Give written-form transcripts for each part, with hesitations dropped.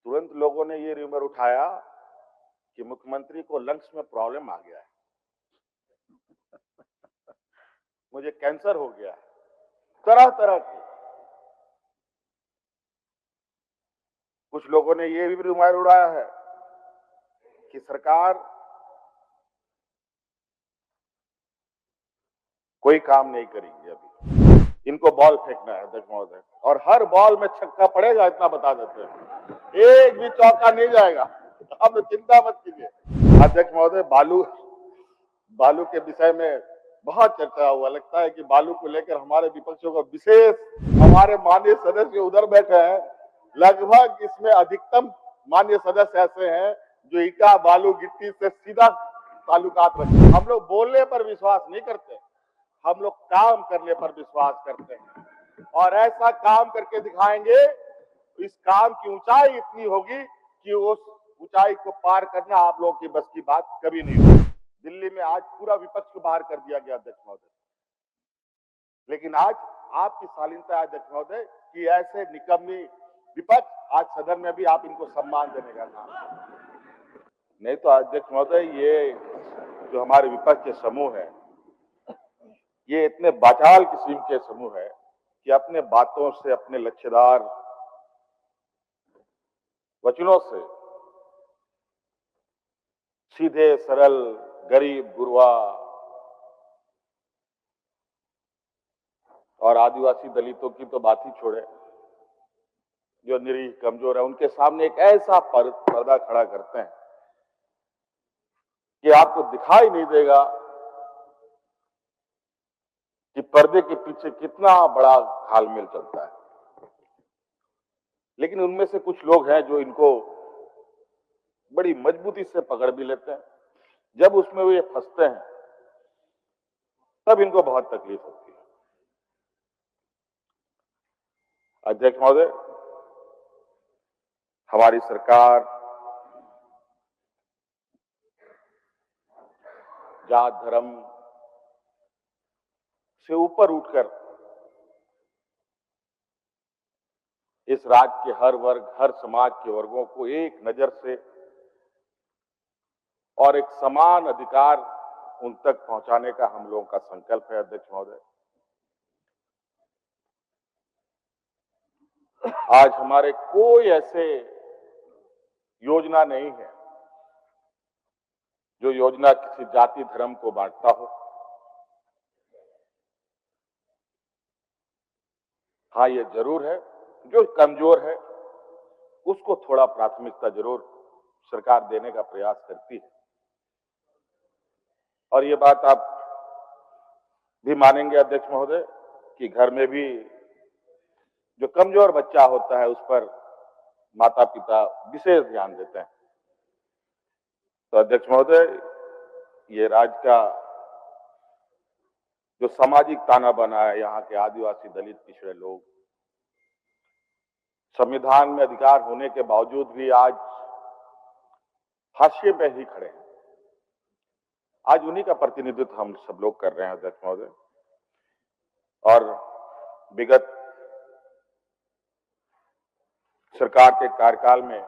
तुरंत लोगों ने ये रूमर उठाया कि मुख्यमंत्री को लंग्स में प्रॉब्लम आ गया है, मुझे कैंसर हो गया है, तरह तरह की। कुछ लोगों ने ये भी रूमर उड़ाया है कि सरकार कोई काम नहीं करेगी अभी, इनको बॉल फेंकना है अध्यक्ष महोदय, और हर बॉल में छक्का पड़ेगा इतना बता देते हैं, एक भी चौका नहीं जाएगा, आप चिंता मत कीजिए। अध्यक्ष महोदय, बालू के विषय में बहुत चर्चा हुआ, लगता है कि बालू को लेकर हमारे विपक्षियों का विशेष, हमारे माननीय सदस्य उधर बैठे हैं, लगभग इसमें अधिकतम माननीय सदस्य ऐसे हैं जो ईटा बालू गिट्टी से सीधा ताल्लुकात रखते हैं। हम लोग बोलने पर विश्वास नहीं करते, हम लोग काम करने पर विश्वास करते हैं, और ऐसा काम करके दिखाएंगे, इस काम की ऊंचाई इतनी होगी कि उस ऊंचाई को पार करना आप लोगों की बस की बात कभी नहीं होगी। दिल्ली में आज पूरा विपक्ष को बाहर कर दिया गया अध्यक्ष महोदय, लेकिन आज आपकी शालीनता है अध्यक्ष महोदय कि ऐसे निकम्मी विपक्ष आज सदन में भी आप इनको सम्मान देने का काम नहीं। तो अध्यक्ष महोदय, ये जो हमारे विपक्ष के समूह है, ये इतने बाचाल किस्म के समूह है कि अपने बातों से, अपने लच्छेदार वचनों से सीधे सरल गरीब गुरबा और आदिवासी दलितों की तो बात ही छोड़े, जो निरीह कमजोर है, उनके सामने एक ऐसा पर्दा खड़ा करते हैं कि आपको दिखाई नहीं देगा कि पर्दे के पीछे कितना बड़ा घालमेल चलता है। लेकिन उनमें से कुछ लोग हैं जो इनको बड़ी मजबूती से पकड़ भी लेते हैं, जब उसमें वे फंसते हैं तब इनको बहुत तकलीफ होती है। अध्यक्ष महोदय, हमारी सरकार जात धर्म से ऊपर उठकर इस राज्य के हर वर्ग, हर समाज के वर्गों को एक नजर से और एक समान अधिकार उन तक पहुंचाने का हम लोगों का संकल्प है। अध्यक्ष महोदय, आज हमारे कोई ऐसे योजना नहीं है जो योजना किसी जाति धर्म को बांटता हो। हाँ, ये जरूर है, जो कमजोर है उसको थोड़ा प्राथमिकता जरूर सरकार देने का प्रयास करती है, और ये बात आप भी मानेंगे अध्यक्ष महोदय कि घर में भी जो कमजोर बच्चा होता है उस पर माता पिता विशेष ध्यान देते हैं। तो अध्यक्ष महोदय, ये राज्य का जो सामाजिक ताना बना है, यहाँ के आदिवासी दलित पिछड़े लोग संविधान में अधिकार होने के बावजूद भी आज हाशिए पे ही खड़े हैं। आज उन्हीं का प्रतिनिधित्व हम सब लोग कर रहे हैं अध्यक्ष महोदय, और विगत सरकार के कार्यकाल में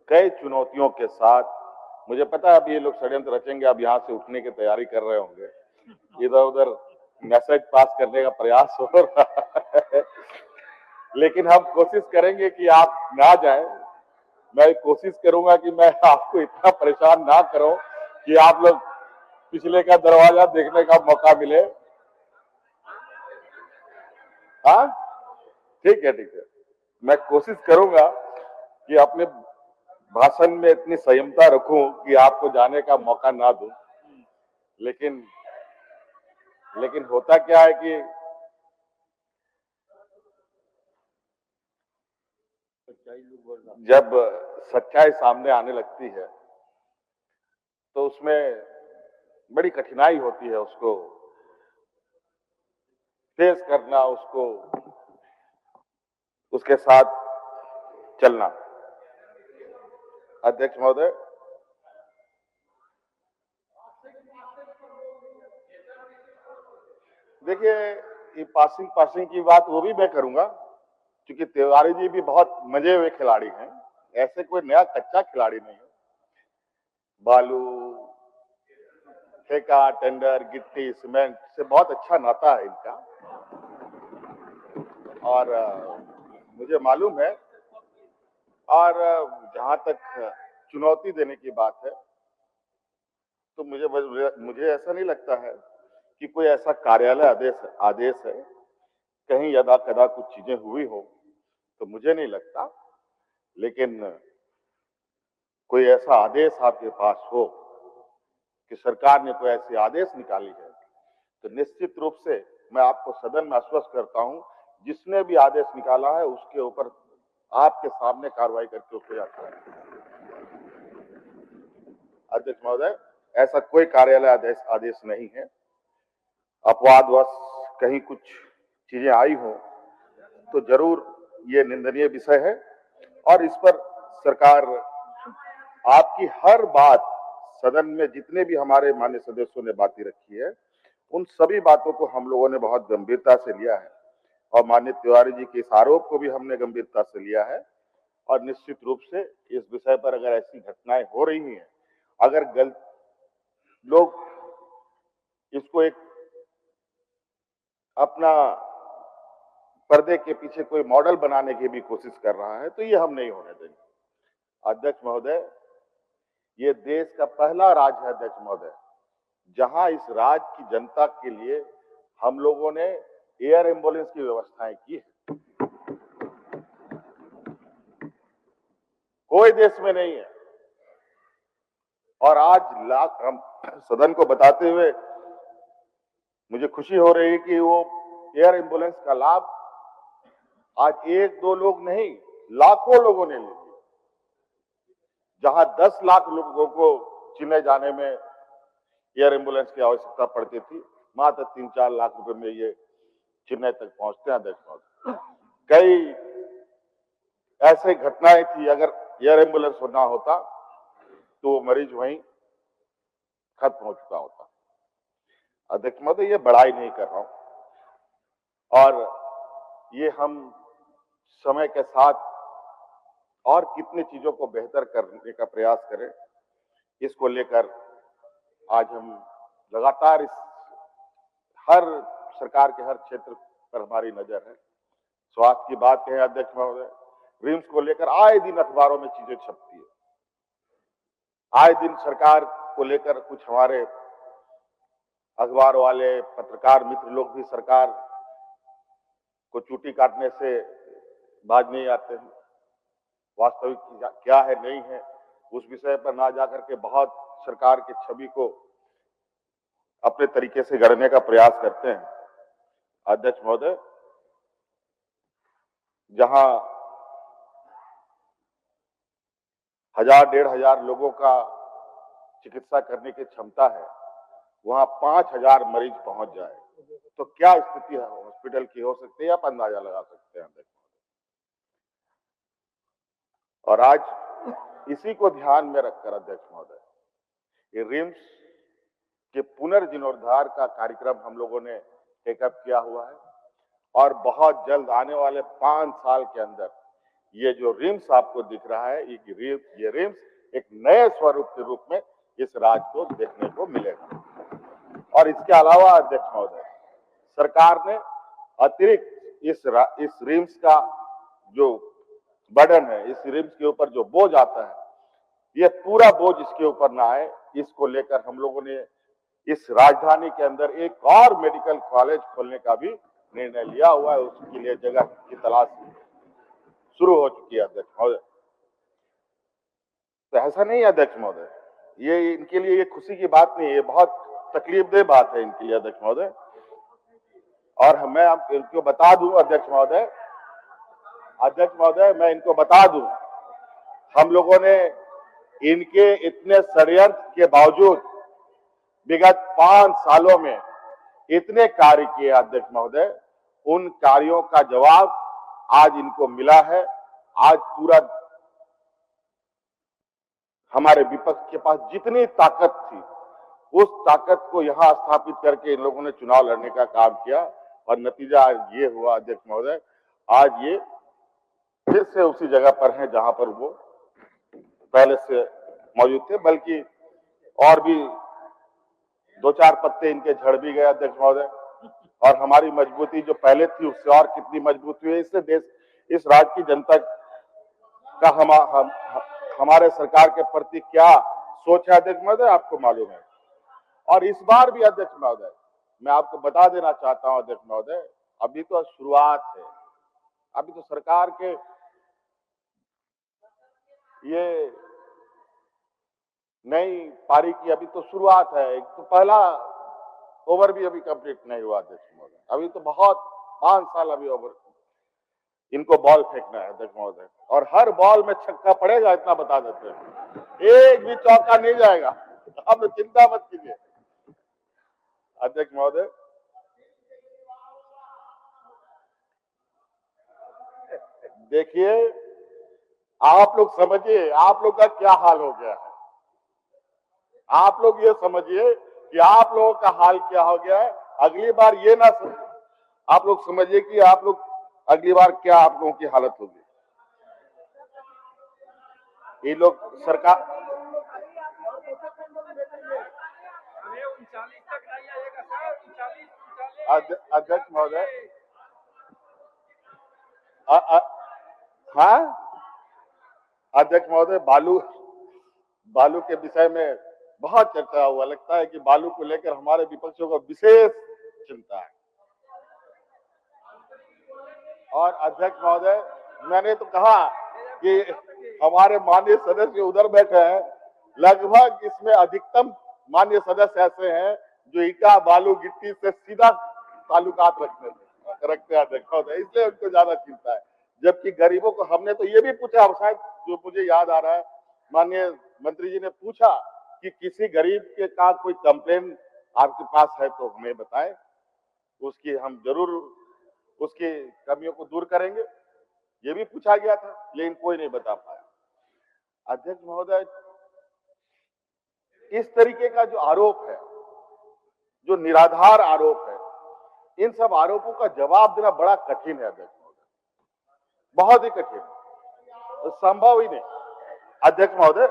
कई चुनौतियों के साथ, मुझे पता है अब ये लोग षड्यंत्र रचेंगे, अब यहां से उठने की तैयारी कर रहे होंगे, इधर उधर मैसेज पास करने का प्रयास हो रहा है, लेकिन हम कोशिश करेंगे कि आप ना जाएं। मैं कोशिश करूंगा कि मैं आपको इतना परेशान ना करूं कि आप लोग पिछले का दरवाजा देखने का मौका मिले। हाँ, ठीक है, ठीक है, मैं कोशिश करूंगा कि अपने भाषण में इतनी संयमता रखूं कि आपको जाने का मौका ना दूं, लेकिन होता क्या है कि जब सच्चाई सामने आने लगती है तो उसमें बड़ी कठिनाई होती है उसको फेस करना, उसको उसके साथ चलना। अध्यक्ष महोदय, देखिए, ये पासिंग की बात वो भी मैं करूंगा, क्योंकि तिवारी जी भी बहुत मजे हुए खिलाड़ी हैं, ऐसे कोई नया कच्चा खिलाड़ी नहीं है। बालू, ठेका, टेंडर, गिट्टी, सीमेंट से बहुत अच्छा नाता है इनका। और मुझे मालूम है, और जहां तक चुनौती देने की बात है, तो मुझे ऐसा नहीं लगता है कि कोई ऐसा कार्यालय आदेश है, कहीं यदा कदा कुछ चीजें हुई हो, तो मुझे नहीं लगता। लेकिन कोई ऐसा आदेश आपके पास हो कि सरकार ने कोई ऐसी आदेश निकाली है, तो निश्चित रूप से मैं आपको सदन में आश्वस्त करता हूं, जिसने भी आदेश निकाला है उसके ऊपर आपके सामने कार्रवाई करके उसको जाता है। अध्यक्ष महोदय, ऐसा कोई कार्यालय आदेश नहीं है। अपवादवश कहीं कुछ चीजें आई हो तो जरूर ये निंदनीय विषय है, और इस पर सरकार आपकी हर बात, सदन में जितने भी हमारे माननीय सदस्यों ने बातें रखी है, उन सभी बातों को हम लोगों ने बहुत गंभीरता से लिया है, और माननीय तिवारी जी के इस आरोप को भी हमने गंभीरता से लिया है। और निश्चित रूप से इस विषय पर अगर ऐसी घटनाएं हो रही हैं, अगर लोग इसको एक अपना पर्दे के पीछे कोई मॉडल बनाने की भी कोशिश कर रहा है, तो ये हम नहीं होने देंगे। अध्यक्ष महोदय, ये देश का पहला राज्य है अध्यक्ष महोदय, जहां इस राज्य की जनता के लिए हम लोगों ने एयर एम्बुलेंस की व्यवस्थाएं की है। कोई देश में नहीं है। और आज हम सदन को बताते हुए मुझे खुशी हो रही है कि वो एयर एम्बुलेंस का लाभ आज एक दो लोग नहीं, लाखों लोगों ने लिया। जहां 10 लाख लोगों को चेन्नई जाने में एयर एम्बुलेंस की आवश्यकता पड़ती थी, मात्र 3-4 लाख रुपए में ये चेन्नई तक पहुंचते हैं अध्यक्ष महोदय। कई ऐसे घटनाएं थी, अगर एयर एम्बुलेंस ना होता तो वो मरीज वहीं खत्म हो चुका होता। अध्यक्ष महोदय, ये बड़ाई नहीं कर रहा हूं, और ये हम समय के साथ और कितनी चीजों को बेहतर करने का प्रयास करें, इसको लेकर आज हम लगातार हर सरकार के हर क्षेत्र पर हमारी नजर है। स्वास्थ्य की बात कहें अध्यक्ष महोदय, रिम्स को लेकर आए दिन अखबारों में चीजें छपती है। आए दिन सरकार को लेकर कुछ हमारे अखबार वाले पत्रकार मित्र लोग भी सरकार को चूटी काटने से बाज नहीं आते हैं। वास्तविक क्या है नहीं है उस विषय पर ना जाकर के बहुत सरकार की छवि को अपने तरीके से गढ़ने का प्रयास करते हैं। अध्यक्ष महोदय, जहां 1000-1500 लोगों का चिकित्सा करने की क्षमता है, वहां 5000 मरीज पहुंच जाए तो क्या स्थिति है हॉस्पिटल की हो सकती है, आप अंदाजा लगा सकते हैं अध्यक्ष। और आज इसी को ध्यान में रखकर अध्यक्ष महोदय, ये रिम्स के पुनर्जीर्णोद्धार का कार्यक्रम हम लोगों ने टेकअप किया हुआ है, और बहुत जल्द आने वाले 5 साल के अंदर ये जो रिम्स आपको दिख रहा है, ये रिम्स एक नए स्वरूप के रूप में इस राज्य को देखने को मिलेगा। और इसके अलावा अध्यक्ष महोदय, सरकार ने अतिरिक्त इस रिम्स का जो बर्डन है, इस रिम्स के ऊपर जो बोझ आता है, ये पूरा बोझ इसके ऊपर ना आए, इसको लेकर हम लोगों ने इस राजधानी के अंदर एक और मेडिकल कॉलेज खोलने का भी निर्णय लिया हुआ है। उसके लिए जगह की तलाश शुरू हो चुकी है अध्यक्ष महोदय। तो ऐसा नहीं है अध्यक्ष महोदय, ये इनके लिए ये खुशी की बात नहीं है, ये बहुत तकलीफदेह बात है इनके लिए अध्यक्ष महोदय। और मैं इनको बता दूं अध्यक्ष महोदय, मैं इनको बता दूं, हम लोगों ने इनके इतने षड्यंत्र के बावजूद विगत 5 सालों में इतने कार्य किए अध्यक्ष महोदय, उन कार्यों का जवाब आज इनको मिला है। आज पूरा हमारे विपक्ष के पास जितनी ताकत थी, उस ताकत को यहां स्थापित करके इन लोगों ने चुनाव लड़ने का काम किया, और नतीजा ये हुआ अध्यक्ष महोदय, आज ये फिर से उसी जगह पर हैं जहां पर वो पहले से मौजूद थे, बल्कि और भी दो चार पत्ते इनके झड़ भी गए अध्यक्ष महोदय, और हमारी मजबूती जो पहले थी उससे और कितनी मजबूत हुई है। इससे देश, इस राज्य की जनता का हमारे सरकार के प्रति क्या सोच है अध्यक्ष महोदय, आपको मालूम है। और इस बार भी अध्यक्ष महोदय, मैं आपको बता देना चाहता हूं अध्यक्ष महोदय, अभी तो शुरुआत है, अभी तो सरकार के ये नई पारी की अभी तो शुरुआत है। एक तो पहला ओवर भी अभी कंप्लीट नहीं हुआ अध्यक्ष महोदय, अभी तो बहुत 5 साल अभी ओवर इनको बॉल फेंकना है अध्यक्ष महोदय, और हर बॉल में छक्का पड़ेगा, इतना बता देते हैं। एक भी चौका नहीं जाएगा, आप चिंता मत कीजिए अध्यक्ष महोदय। देखिए, आप लोग समझिए आप लोग का क्या हाल हो गया है। आप लोग ये समझिए कि आप लोगों का हाल क्या हो गया है। अगली बार ये ना आप लोग समझिए कि आप लोग अगली बार क्या आप लोगों की हालत होगी। ये लोग सरकार अध्यक्ष महोदय, हाँ अध्यक्ष महोदय, बालू के विषय में बहुत चर्चा हुआ। लगता है कि बालू को लेकर हमारे विपक्षियों को विशेष चिंता है। और अध्यक्ष महोदय, मैंने तो कहा कि हमारे माननीय सदस्य उधर बैठे हैं, लगभग इसमें अधिकतम माननीय सदस्य ऐसे हैं जो ईटा बालू गिट्टी से सीधा ताल्लुकात रखते हैं अध्यक्ष महोदय, इसलिए उनको ज्यादा चिंता है। जबकि गरीबों को हमने तो ये भी पूछा, शायद जो मुझे याद आ रहा है, माननीय मंत्री जी ने पूछा कि किसी गरीब के का कोई कंप्लेन आपके पास है तो हमें बताएं, उसकी हम जरूर उसकी कमियों को दूर करेंगे। ये भी पूछा गया था, लेकिन कोई नहीं बता पाया। अध्यक्ष महोदय, इस तरीके का जो आरोप है, जो निराधार आरोप है, इन सब आरोपों का जवाब देना बड़ा कठिन है अध्यक्ष महोदय, बहुत ही कठिन, संभव ही नहीं अध्यक्ष महोदय।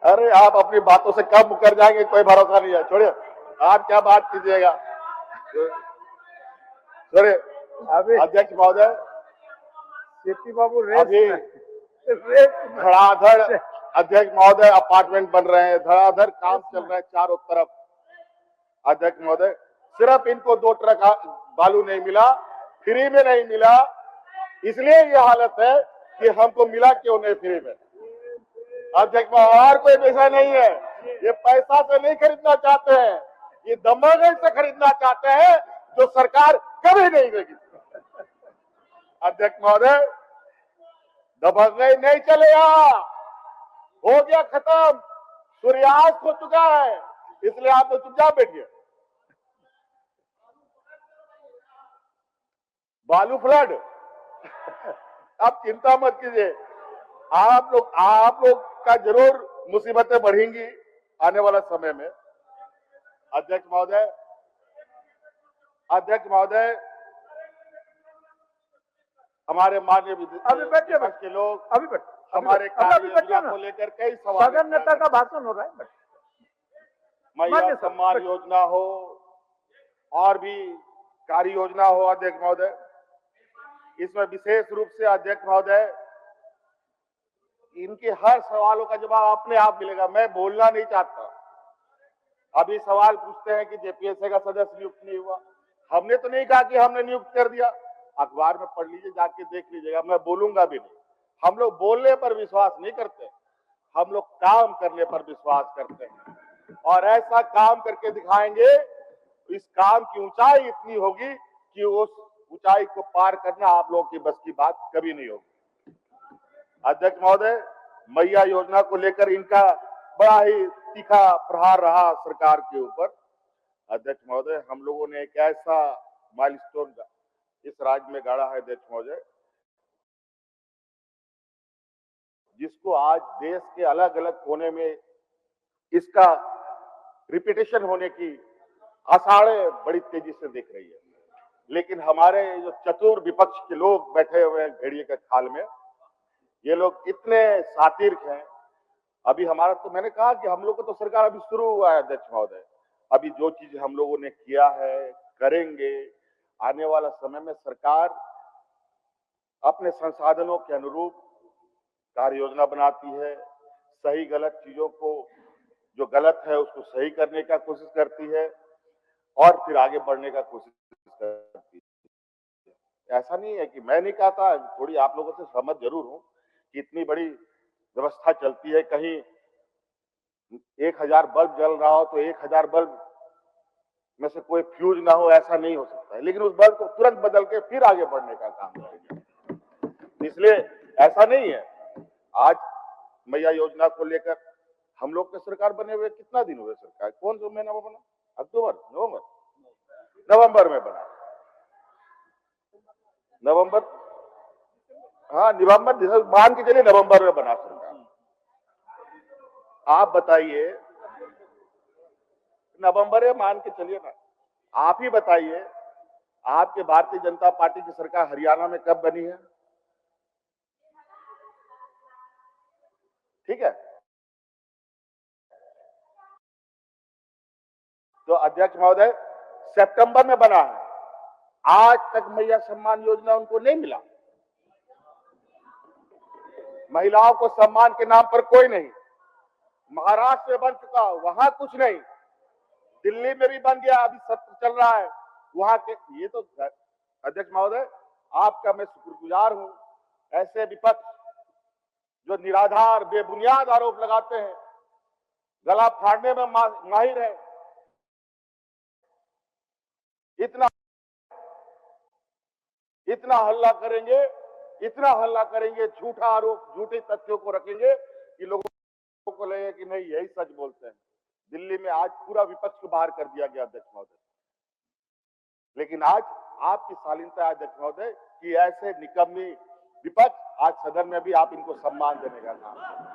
अरे आप अपनी बातों से कब मुकर जाएंगे, कोई भरोसा नहीं है, छोड़िए आप क्या बात कीजिएगा। छोड़िए अध्यक्ष महोदय, सीपी बाबू अभी धड़ाधड़ अध्यक्ष महोदय अपार्टमेंट बन रहे हैं, धड़ाधड़ काम चल रहा है चारों तरफ अध्यक्ष महोदय। सिर्फ इनको 2 ट्रक बालू नहीं मिला, फ्री में नहीं मिला, इसलिए ये हालत है कि हमको मिला क्यों नहीं फ्री में अध्यक्ष महोदय। और कोई पैसा नहीं है, ये पैसा से नहीं खरीदना चाहते हैं, ये दमोगई से खरीदना चाहते हैं, जो सरकार कभी नहीं देगी अध्यक्ष महोदय। दबंगई नहीं चलेगा, हो गया खत्म, सूर्यास्त हो चुका है, इसलिए आप लोग चुपचाप बैठिए। बालू फ्लड आप चिंता मत कीजिए, आप लोग का जरूर मुसीबतें बढ़ेंगी आने वाला समय में अध्यक्ष महोदय। अध्यक्ष महोदय, हमारे माननीय विपक्ष के लोग हमारे कार्य को लेकर कई सवाल, सदन नेता का भाषण हो रहा है, महिला सम्मान योजना हो और भी कार्य योजना हो अध्यक्ष महोदय, इसमें विशेष रूप से अध्यक्ष महोदय इनके हर सवालों का जवाब अपने आप मिलेगा। मैं बोलना नहीं चाहता, अभी सवाल पूछते हैं कि जेपीएससी का सदस्य नियुक्त नहीं हुआ, हमने तो नहीं कहा कि हमने नियुक्त कर दिया, अखबार में पढ़ लीजिए, जाके देख लीजिएगा, मैं बोलूंगा भी नहीं। हम लोग बोलने पर विश्वास नहीं करते, हम लोग काम करने पर विश्वास करते हैं, और ऐसा काम करके दिखाएंगे, इस काम की ऊंचाई इतनी होगी कि उस ऊंचाई को पार करना आप लोगों की बस की बात कभी नहीं होगी अध्यक्ष महोदय। मैया योजना को लेकर इनका बड़ा ही तीखा प्रहार रहा सरकार के ऊपर अध्यक्ष महोदय। हम लोगों ने एक ऐसा माइलस्टोन इस राज्य में गाड़ा है अध्यक्ष महोदय, जिसको आज देश के अलग अलग कोने में इसका रिपीटेशन होने की आषाढ़े बड़ी तेजी से दिख रही है, लेकिन हमारे जो चतुर विपक्ष के लोग बैठे हुए हैं भेड़िए के खाल में, ये लोग इतने सातिर्क हैं। अभी हमारा तो मैंने कहा कि हम लोग को तो सरकार अभी शुरू हुआ है अध्यक्ष महोदय। अभी जो चीज हम लोगों ने किया है, करेंगे, आने वाला समय में सरकार अपने संसाधनों के अनुरूप कार्य योजना बनाती है, सही गलत चीजों को, जो गलत है उसको सही करने का कोशिश करती है और फिर आगे बढ़ने का कोशिश करती है। ऐसा नहीं है कि मैं नहीं कहता, थोड़ी आप लोगों से सहमत जरूर हूं कि इतनी बड़ी व्यवस्था चलती है, कहीं 1000 बल्ब जल रहा हो तो 1000 बल्ब में से कोई फ्यूज ना हो, ऐसा नहीं हो सकता है, लेकिन उस बल्ब को तुरंत बदल के फिर आगे बढ़ने का काम करेंगे। इसलिए ऐसा नहीं है। आज मैया योजना को लेकर हम लोग के सरकार बने हुए कितना दिन हुए? सरकार कौन सा महीना में बना? अक्टूबर, नवंबर में बना। नवंबर, हाँ नवंबर, दिसंबर मान के चलिए नवंबर में बना सरकार। आप बताइए, नवंबर में मान के चलिए ना, आप ही बताइए, आपके भारतीय जनता पार्टी की सरकार हरियाणा में कब बनी है? ठीक है, तो अध्यक्ष महोदय सितंबर में बना है। आज तक मैया सम्मान योजना उनको नहीं मिला। महिलाओं को सम्मान के नाम पर कोई नहीं। महाराष्ट्र में बन चुका, वहां कुछ नहीं। दिल्ली में भी बन गया, अभी सत्र चल रहा है वहां के। ये तो अध्यक्ष महोदय आपका मैं शुक्रगुजार हूं। ऐसे विपक्ष जो निराधार बेबुनियाद आरोप लगाते हैं, गला फाड़ने में माहिर है, इतना हल्ला करेंगे, इतना हल्ला करेंगे, झूठा आरोप, झूठे तथ्यों को रखेंगे कि लोगों को लगे कि नहीं यही सच बोलते हैं। दिल्ली में आज पूरा विपक्ष को बाहर कर दिया गया अध्यक्ष महोदय। लेकिन आज आपकी शालीनता है अध्यक्ष महोदय कि ऐसे निकम्मी विपक्ष आज सदन में भी आप इनको सम्मान देने का काम करें।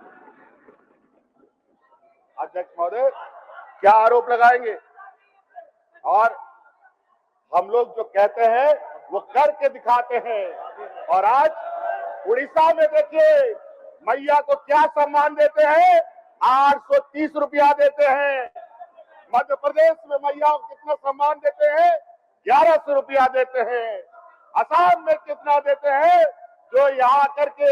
अध्यक्ष महोदय क्या आरोप लगाएंगे? और हम लोग जो कहते हैं वो करके दिखाते हैं। और आज उड़ीसा में देखिए मैया को क्या सम्मान देते हैं, 830 रुपया देते हैं। मध्य प्रदेश में मैया को कितना सम्मान देते हैं, 1100 रुपया देते हैं। असम में कितना देते हैं? जो यहाँ आकर के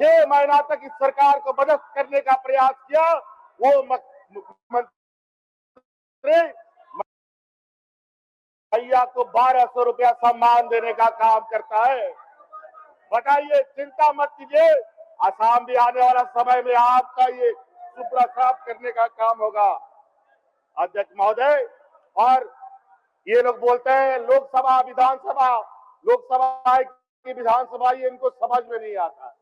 6 महीना तक इस सरकार को मदद करने का प्रयास किया, वो मुख्यमंत्री मैया को 1200 रुपया सम्मान देने का काम करता है। बताइए, चिंता मत कीजिए, असम भी आने वाला समय में आपका ये सुपड़ा साफ करने का काम होगा अध्यक्ष महोदय। और ये लोग बोलते हैं लोकसभा विधानसभा, लोकसभा की विधानसभा, ये इनको समझ में नहीं आता।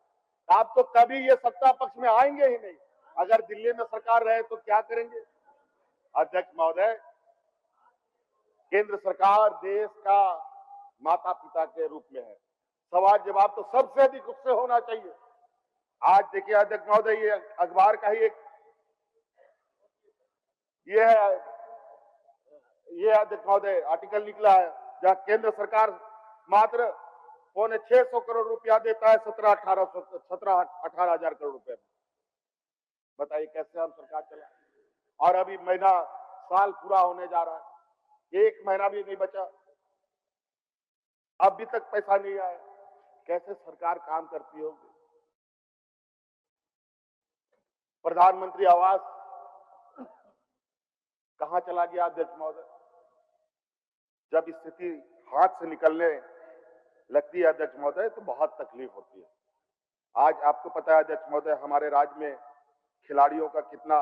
आप तो कभी ये सत्ता पक्ष में आएंगे ही नहीं। अगर दिल्ली में सरकार रहे तो क्या करेंगे? अध्यक्ष महोदय, केंद्र सरकार देश का माता पिता के रूप में है, सवाल जवाब तो सबसे अधिक उससे होना चाहिए। आज देखिए अध्यक्ष महोदय, ये अखबार का ही एक ये अध्यक्ष महोदय आर्टिकल निकला है जहां केंद्र सरकार मात्र 650 करोड़ रुपया देता है 17-18 हजार करोड़ रुपए। बताइए कैसे हम सरकार चला? और अभी महीना साल पूरा होने जा रहा है, 1 महीना भी नहीं बचा, अभी तक पैसा नहीं आया। कैसे सरकार काम करती होगी? प्रधानमंत्री आवास कहां चला गया अध्यक्ष महोदय? जब स्थिति हाथ से निकलने लगती है अध्यक्ष महोदय तो बहुत तकलीफ होती है। आज आपको पता है अध्यक्ष महोदय, हमारे राज्य में खिलाड़ियों का कितना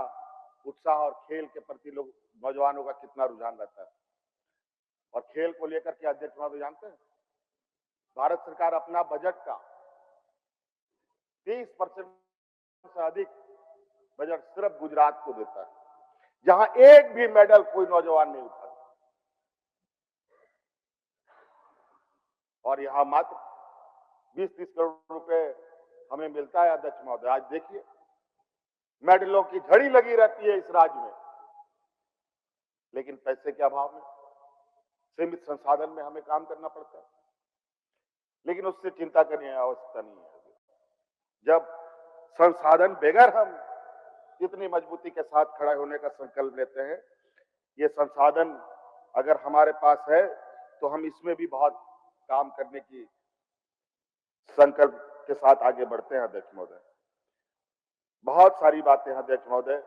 उत्साह और खेल के प्रति लोग, नौजवानों का कितना रुझान रहता है। और खेल को लेकर के अध्यक्ष महोदय जानते हैं, भारत सरकार अपना बजट का 30% से अधिक बजट सिर्फ गुजरात को देता है, जहां एक भी मेडल कोई नौजवान नहीं उठाता। और यहां मात्र 20-30 करोड़ रुपए हमें मिलता है अध्यक्ष महोदय। आज देखिए मेडलों की झड़ी लगी रहती है इस राज्य में। लेकिन पैसे के अभाव में, सीमित संसाधन में हमें काम करना पड़ता है। लेकिन उससे चिंता करने की आवश्यकता नहीं है। जब संसाधन बगैर हम इतनी मजबूती के साथ खड़ा होने का संकल्प लेते हैं, ये संसाधन अगर हमारे पास है तो हम इसमें भी बहुत काम करने की संकल्प के साथ आगे बढ़ते हैं। अध्यक्ष महोदय, बहुत सारी बातें हैं अध्यक्ष महोदय।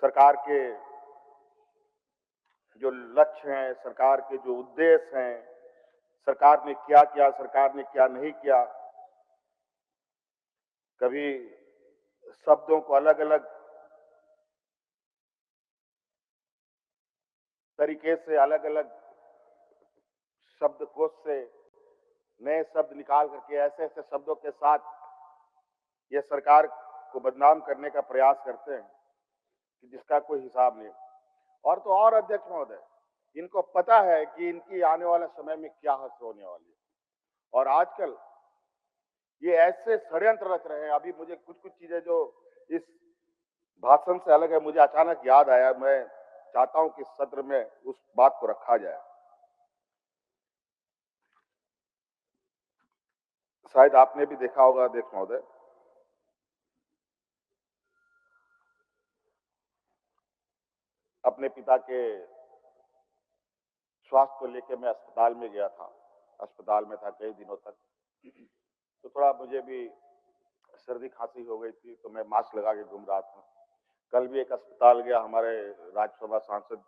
सरकार के जो लक्ष्य हैं, सरकार के जो उद्देश्य हैं, सरकार ने क्या किया, सरकार ने क्या नहीं किया, कभी शब्दों को अलग अलग तरीके से, अलग अलग शब्दकोश से नए शब्द निकाल करके ऐसे ऐसे शब्दों के साथ ये सरकार को बदनाम करने का प्रयास करते हैं कि जिसका कोई हिसाब नहीं। और तो और अध्यक्ष महोदय, इनको पता है कि इनकी आने वाले समय में क्या हद होने वाली है, और आजकल ये ऐसे षड्यंत्र रच रहे हैं। अभी मुझे कुछ कुछ चीजें जो इस भाषण से अलग है, मुझे अचानक याद आया। मैं चाहता हूं कि इस सत्र में उस बात को रखा जाए। शायद आपने भी देखा होगा अध्यक्ष महोदय, अपने पिता के स्वास्थ्य को लेकर मैं अस्पताल में गया था। अस्पताल में था कई दिनों तक, तो थोड़ा मुझे भी सर्दी खांसी हो गई थी, तो मैं मास्क लगा के घूम रहा था। कल भी एक अस्पताल गया, हमारे राज्यसभा सांसद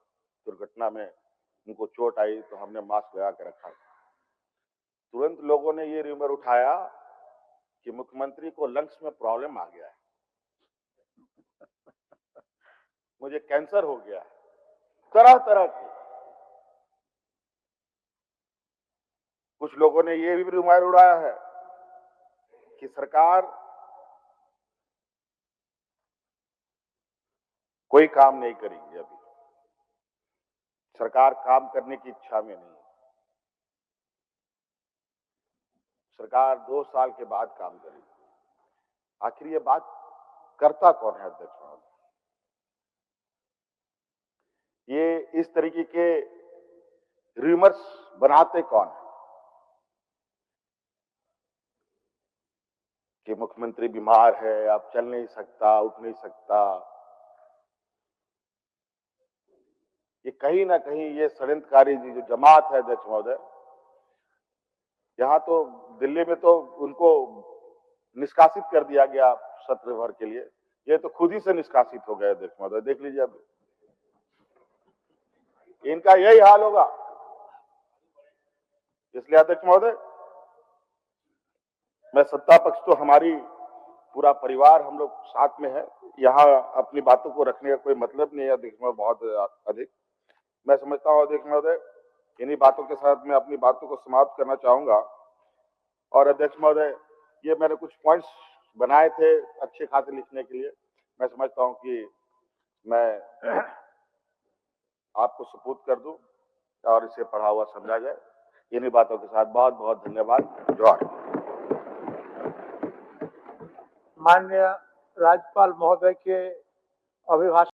दुर्घटना में उनको चोट आई, तो हमने मास्क लगा के रखा। तुरंत लोगों ने ये रूमर उठाया कि मुख्यमंत्री को लंग्स में प्रॉब्लम आ गया है, मुझे कैंसर हो गया है, तरह तरह की। कुछ लोगों ने ये भी रूमर उड़ाया है कि सरकार कोई काम नहीं करेगी, अभी सरकार काम करने की इच्छा में नहीं है, सरकार 2 साल के बाद काम करेगी। आखिर ये बात करता कौन है अध्यक्ष महोदय? ये इस तरीके के रूमर्स बनाते कौन है कि मुख्यमंत्री बीमार है, अब चल नहीं सकता, उठ नहीं सकता। ये कहीं ना कहीं ये षड्यंत्रकारी जो जमात है अध्यक्ष महोदय, यहाँ तो दिल्ली में तो उनको निष्कासित कर दिया गया सत्र भर के लिए, ये तो खुद ही से निष्कासित हो गए अध्यक्ष महोदय। देख लीजिए, अब इनका यही हाल होगा। इसलिए अध्यक्ष महोदय, मैं सत्ता पक्ष तो हमारी पूरा परिवार हम लोग साथ में है, यहाँ अपनी बातों को रखने का कोई मतलब नहीं है अध्यक्ष महोदय। बहुत अधिक मैं समझता हूँ अध्यक्ष महोदय, इन्हीं बातों के साथ मैं अपनी बातों को समाप्त करना चाहूंगा। और अध्यक्ष महोदय, ये मैंने कुछ पॉइंट्स बनाए थे अच्छे खासे लिखने के लिए, मैं समझता हूं कि मैं आपको सुपुर्द कर दूं और इसे पढ़ा हुआ समझा जाए। इन्हीं बातों के साथ बहुत बहुत धन्यवाद। जवाहर। माननीय राज्यपाल महोदय के अभिभाषण